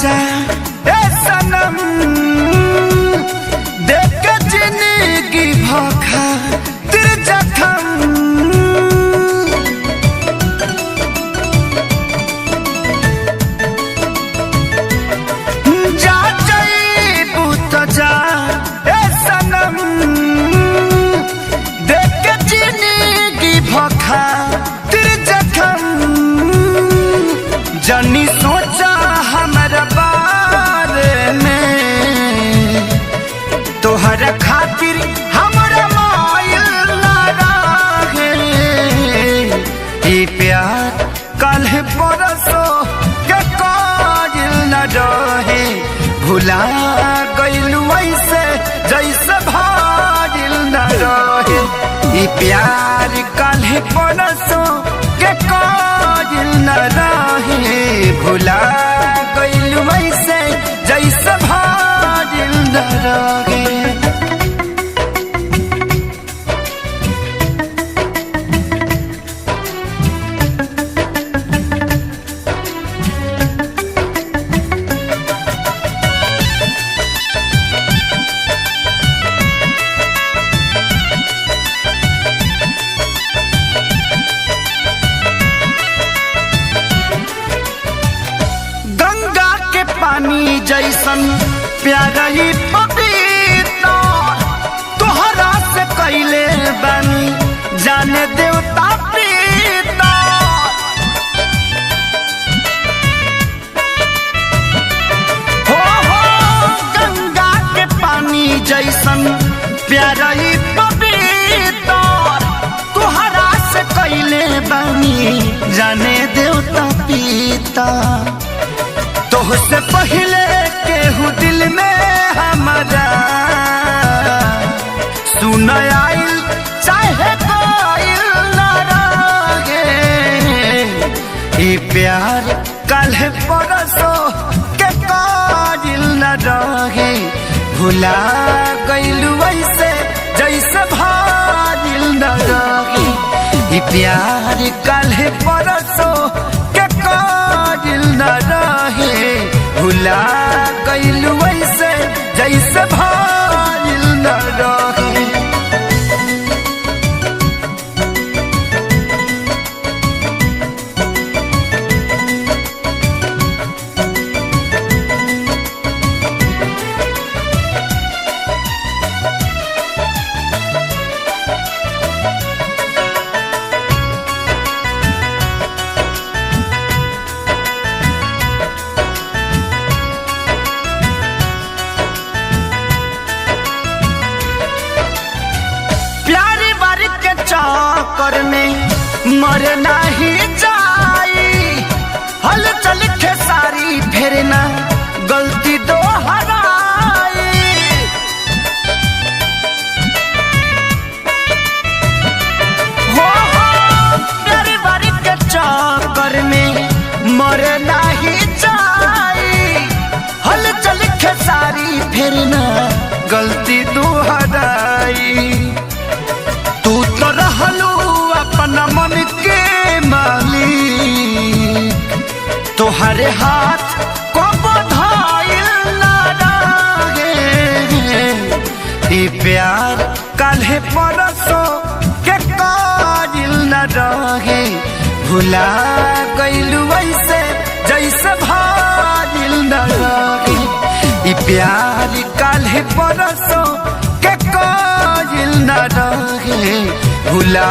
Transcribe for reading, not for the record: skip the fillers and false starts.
जा ए सनम देख के जिंदगी भोखा तेरे जखम जा जाइबू तो जा ए सनम देख के जिंदगी भोखा तेरे जखम जनी सोचा हमारा बारे में तोहरा खातिर हमारा मायल ना रहे ये प्यार कल परसों के काजिल न रहे भुला गइलू ऐसे जैसे भाजिल न रहे ये प्यार कल परसों के काजिल न रहे भुला गइलू ऐसे जैसे भाजिल न रहे। पानी जैसन प्यारा ही पपीता तोहरा से कैले बानी जाने देवता पीता हो गंगा के पानी जैसन प्यारा ही पपीता तोहरा से कैले बानी जाने देवता पीता तोहसे पहले केहू दिल में हमारा सुन आइल चाहे कोइल ना रहे ये प्यार कल परसों के काजिल न रहे भुला गइलू ऐसे जैसे भाजिल न रहे ये प्यार कल परसों के काजिल न रहे भुला गइलू ऐसे जैसे भाजिल न रहे। चक्कर में मर नहीं जाई हल चल खेसारी फिर ना गलती दोहराई हो प्यारी बारी के चक्कर में मर नहीं जाई हल चल खेसारी फिर ना गलती दोहराई तू तो रहलू अपना मन के मालिक तोहरे हाथ को बधाइल ना रहे ये प्यार कल परसों के काजिल न रहे भुला गइलू ऐसे जैसे भाजिल न रहे ये प्यार कल परसों के काजिल न रहे भुला